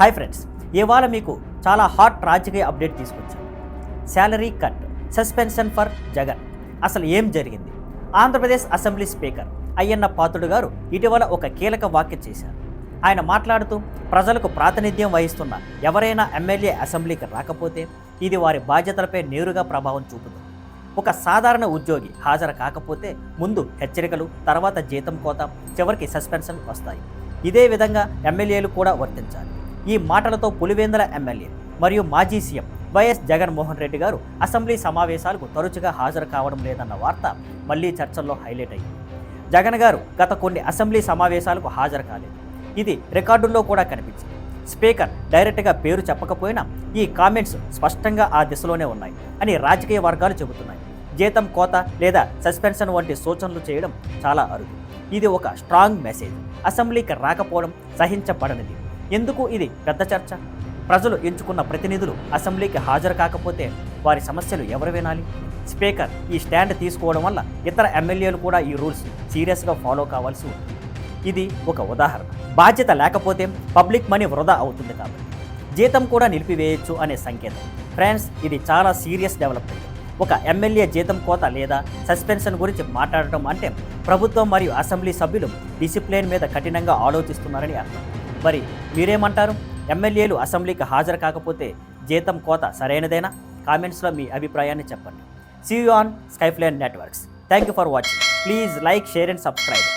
Hi friends, ఇవాళ మీకు చాలా హాట్ రాజకీయ అప్డేట్ తీసుకొచ్చాను. Salary cut, suspension for Jagan. అసలు ఏం జరిగింది? ఆంధ్రప్రదేశ్ అసెంబ్లీ స్పీకర్ అయ్యన్న పాత్రుడు గారు ఇటీవల ఒక కీలక వ్యాఖ్య చేశారు. ఆయన మాట్లాడుతూ ప్రజలకు ప్రాతినిధ్యం వహిస్తున్న ఎవరైనా ఎమ్మెల్యే అసెంబ్లీకి రాకపోతే ఇది వారి బాధ్యతలపై నేరుగా ప్రభావం చూపుతుంది. ఒక సాధారణ ఉద్యోగి హాజరు కాకపోతే ముందు హెచ్చరికలు, తర్వాత జీతం కోత, చివరికి సస్పెన్షన్ వస్తాయి. ఇదే విధంగా ఎమ్మెల్యేలు కూడా వర్తించాలి. ఈ మాటలతో పులివెందుల ఎమ్మెల్యే మరియు మాజీ సీఎం వైఎస్ జగన్మోహన్ రెడ్డి గారు అసెంబ్లీ సమావేశాలకు తరచుగా హాజరు కావడం లేదన్న వార్త మళ్లీ చర్చల్లో హైలైట్ అయింది. జగన్ గారు గత కొన్ని అసెంబ్లీ సమావేశాలకు హాజరు కాలేదు. ఇది రికార్డుల్లో కూడా కనిపించింది. స్పీకర్ డైరెక్ట్గా పేరు చెప్పకపోయినా ఈ కామెంట్స్ స్పష్టంగా ఆ దిశలోనే ఉన్నాయి అని రాజకీయ వర్గాలు చెబుతున్నాయి. జీతం కోత లేదా సస్పెన్షన్ వంటి సూచనలు చేయడం చాలా అరుదు. ఇది ఒక స్ట్రాంగ్ మెసేజ్. అసెంబ్లీకి రాకపోవడం సహించబడనిది. ఎందుకు ఇది పెద్ద చర్చ? ప్రజలు ఎంచుకున్న ప్రతినిధులు అసెంబ్లీకి హాజరు కాకపోతే వారి సమస్యలు ఎవరు వినాలి? స్పీకర్ ఈ స్టాండ్ తీసుకోవడం వల్ల ఇతర ఎమ్మెల్యేలు కూడా ఈ రూల్స్ సీరియస్గా ఫాలో కావాల్సి ఉంటుంది. ఇది ఒక ఉదాహరణ. బాధ్యత లేకపోతే పబ్లిక్ మనీ వృధా అవుతుంది కాబట్టి జీతం కూడా నిలిపివేయచ్చు అనే సంకేతం. ఫ్రెండ్స్, ఇది చాలా సీరియస్ డెవలప్మెంట్. ఒక ఎమ్మెల్యే జీతం కోత లేదా సస్పెన్షన్ గురించి మాట్లాడటం అంటే ప్రభుత్వం మరియు అసెంబ్లీ సభ్యులు డిసిప్లిన్ మీద కఠినంగా ఆలోచిస్తున్నారని అర్థం. మరి మీరేమంటారు? ఎమ్మెల్యేలు అసెంబ్లీకి హాజరు కాకపోతే జీతం కోత సరైనదేనా? కామెంట్స్లో మీ అభిప్రాయాన్ని చెప్పండి. See you on Skyfline Networks. Thank you for watching. Please like, share and subscribe.